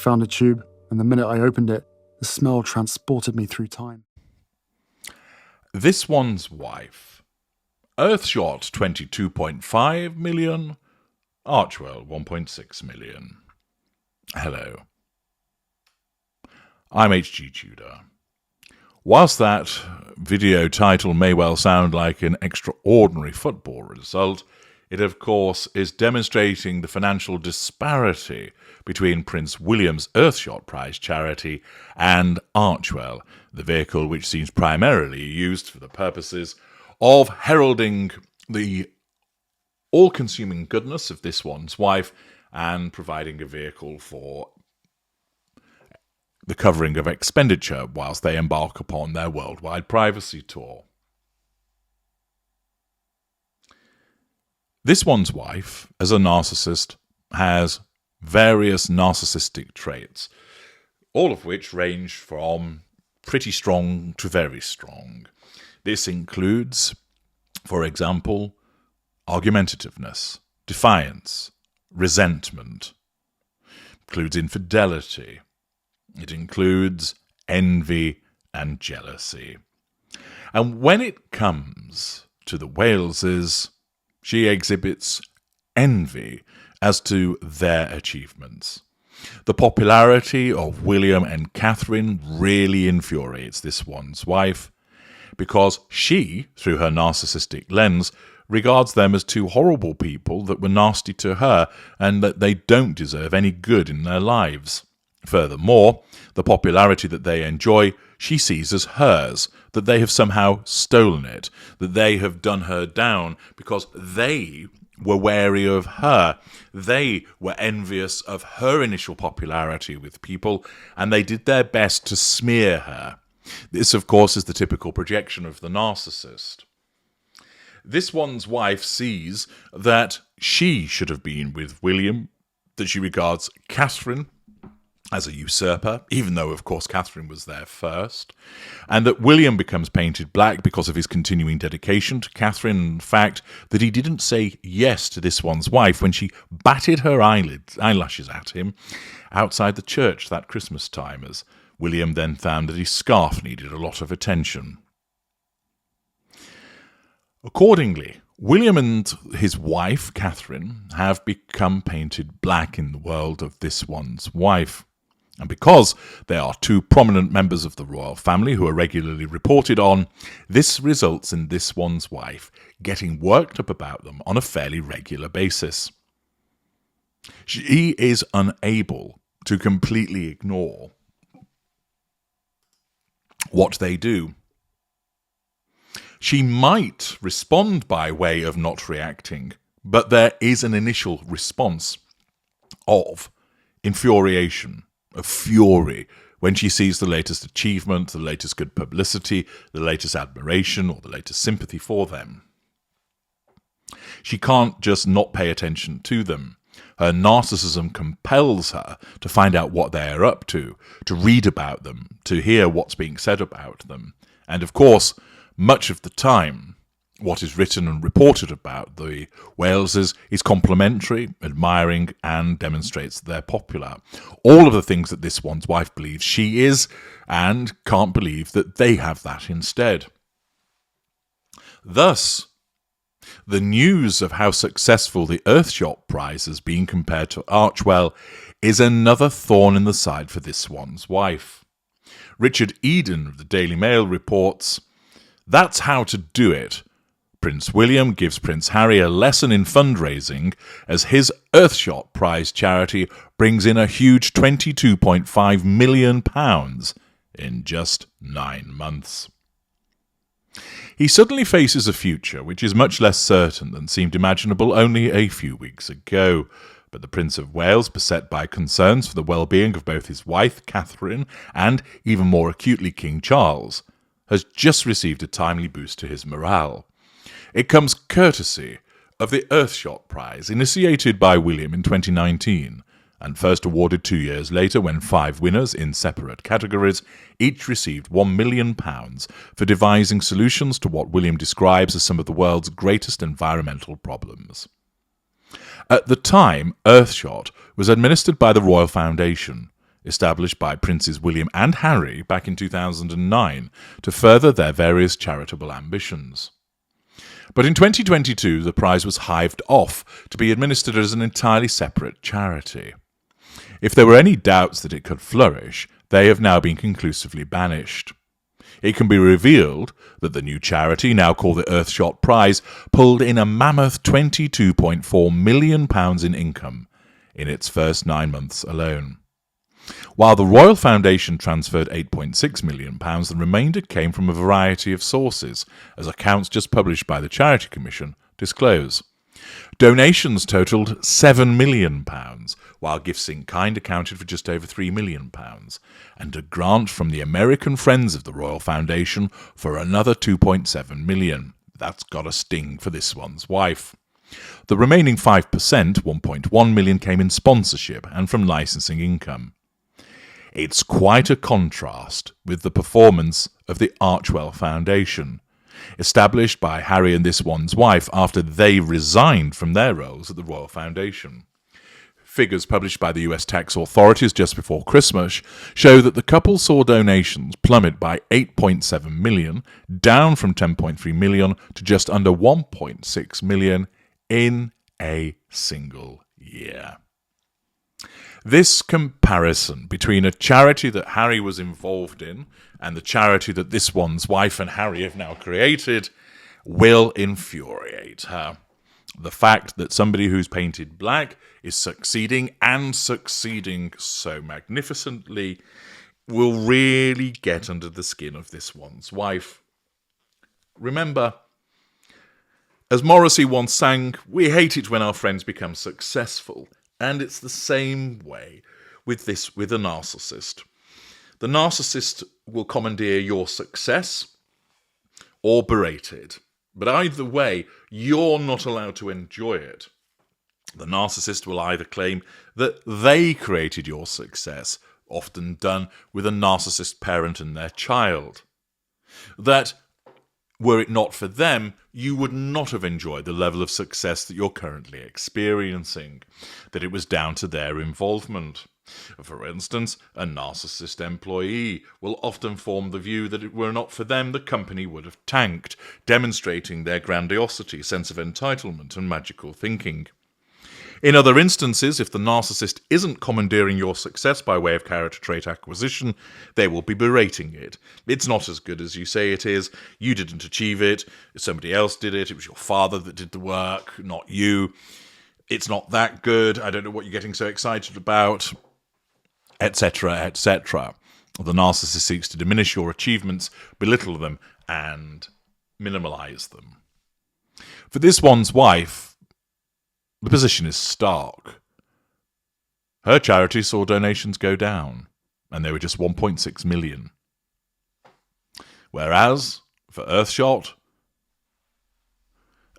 found a tube, and the minute I opened it, the smell transported me through time. This One's Wife. Earthshot 22.5 million, Archwell 1.6 million. Hello. I'm H.G. Tudor. Whilst that video title may well sound like an extraordinary football result, it of course is demonstrating the financial disparity between Prince William's Earthshot Prize charity and Archwell, the vehicle which seems primarily used for the purposes of heralding the all-consuming goodness of This One's Wife and providing a vehicle for the covering of expenditure whilst they embark upon their worldwide privacy tour. This One's Wife, as a narcissist, has various narcissistic traits, all of which range from pretty strong to very strong. This includes, for example, argumentativeness, defiance, resentment. It includes infidelity. It includes envy and jealousy. And when it comes to the Waleses, she exhibits envy as to their achievements. The popularity of William and Catherine really infuriates This One's Wife because she, through her narcissistic lens, regards them as two horrible people that were nasty to her and that they don't deserve any good in their lives. Furthermore, the popularity that they enjoy she sees as hers, that they have somehow stolen it, that they have done her down because they were wary of her. They were envious of her initial popularity with people, and they did their best to smear her. This, of course, is the typical projection of the narcissist. This One's Wife sees that she should have been with William, that she regards Catherine as a usurper, even though, of course, Catherine was there first, and that William becomes painted black because of his continuing dedication to Catherine, and the fact that he didn't say yes to This One's Wife when she batted her eyelashes at him outside the church that Christmas time, as William then found that his scarf needed a lot of attention. Accordingly, William and his wife, Catherine, have become painted black in the world of This One's Wife. And because they are two prominent members of the royal family who are regularly reported on, this results in This One's Wife getting worked up about them on a fairly regular basis. She is unable to completely ignore what they do. She might respond by way of not reacting, but there is an initial response of infuriation, of fury, when she sees the latest achievement, the latest good publicity, the latest admiration, or the latest sympathy for them. She can't just not pay attention to them. Her narcissism compels her to find out what they are up to read about them, to hear what's being said about them. And of course, much of the time, what is written and reported about the Waleses is complimentary, admiring, and demonstrates that they're popular. All of the things that This One's Wife believes she is, and can't believe that they have that instead. Thus, the news of how successful the Earthshot Prize has been compared to Archwell is another thorn in the side for This One's Wife. Richard Eden of the Daily Mail reports, "That's how to do it. Prince William gives Prince Harry a lesson in fundraising as his Earthshot Prize charity brings in a huge £22.5 million in just 9 months." He suddenly faces a future which is much less certain than seemed imaginable only a few weeks ago. But the Prince of Wales, beset by concerns for the well-being of both his wife, Catherine, and, even more acutely, King Charles, has just received a timely boost to his morale. It comes courtesy of the Earthshot Prize, initiated by William in 2019, and first awarded 2 years later when 5 winners in separate categories each received £1 million for devising solutions to what William describes as some of the world's greatest environmental problems. At the time, Earthshot was administered by the Royal Foundation. established by Princes William and Harry back in 2009 to further their various charitable ambitions. But in 2022, the prize was hived off to be administered as an entirely separate charity. If there were any doubts that it could flourish, they have now been conclusively banished. It can be revealed that the new charity, now called the Earthshot Prize, pulled in a mammoth £22.4 million in income in its first 9 months alone. While the Royal Foundation transferred £8.6 million, the remainder came from a variety of sources, as accounts just published by the Charity Commission disclose. Donations totalled £7 million, while gifts in kind accounted for just over £3 million, and a grant from the American Friends of the Royal Foundation for another £2.7 million. That's got a sting for this one's wife. The remaining 5%, £1.1 million, came in sponsorship and from licensing income. It's quite a contrast with the performance of the Archwell Foundation, established by Harry and this one's wife after they resigned from their roles at the Royal Foundation. Figures published by the US tax authorities just before Christmas show that the couple saw donations plummet by $8.7 million, down from $10.3 million to just under $1.6 million in a single year. This comparison between a charity that Harry was involved in and the charity that this one's wife and Harry have now created will infuriate her. The fact that somebody who's painted black is succeeding and succeeding so magnificently will really get under the skin of this one's wife. Remember, as Morrissey once sang, we hate it when our friends become successful. And it's the same way with a narcissist. The narcissist will commandeer your success or berate it. But either way, you're not allowed to enjoy it. The narcissist will either claim that they created your success, often done with a narcissist parent and their child. That, were it not for them, you would not have enjoyed the level of success that you're currently experiencing, that it was down to their involvement. For instance, a narcissist employee will often form the view that it were not for them, the company would have tanked, demonstrating their grandiosity, sense of entitlement, and magical thinking. In other instances, if the narcissist isn't commandeering your success by way of character trait acquisition, they will be berating it. It's not as good as you say it is. You didn't achieve it. Somebody else did it. It was your father that did the work, not you. It's not that good. I don't know what you're getting so excited about, etc., etc. The narcissist seeks to diminish your achievements, belittle them, and minimalize them. For this one's wife, the position is stark. Her charity saw donations go down, and they were just 1.6 million. Whereas, for Earthshot,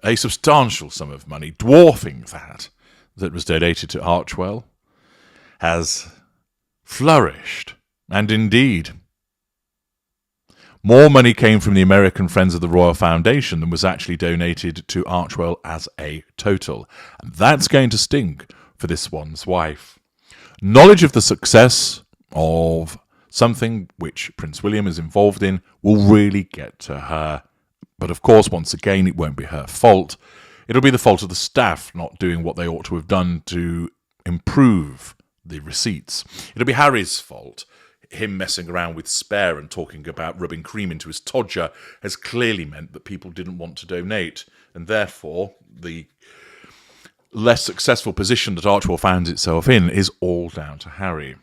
a substantial sum of money, dwarfing that was donated to Archwell, has flourished. And indeed, more money came from the American Friends of the Royal Foundation than was actually donated to Archwell as a total. And that's going to sting for this one's wife. Knowledge of the success of something which Prince William is involved in will really get to her. But of course, once again, it won't be her fault. It'll be the fault of the staff not doing what they ought to have done to improve the receipts. It'll be Harry's fault. Him messing around with Spare and talking about rubbing cream into his todger has clearly meant that people didn't want to donate, and therefore the less successful position that Archwell finds itself in is all down to Harry.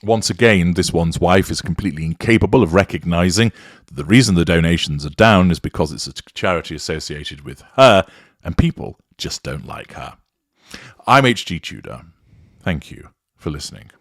Once again, this one's wife is completely incapable of recognising that the reason the donations are down is because it's a charity associated with her, and people just don't like her. I'm H.G. Tudor. Thank you for listening.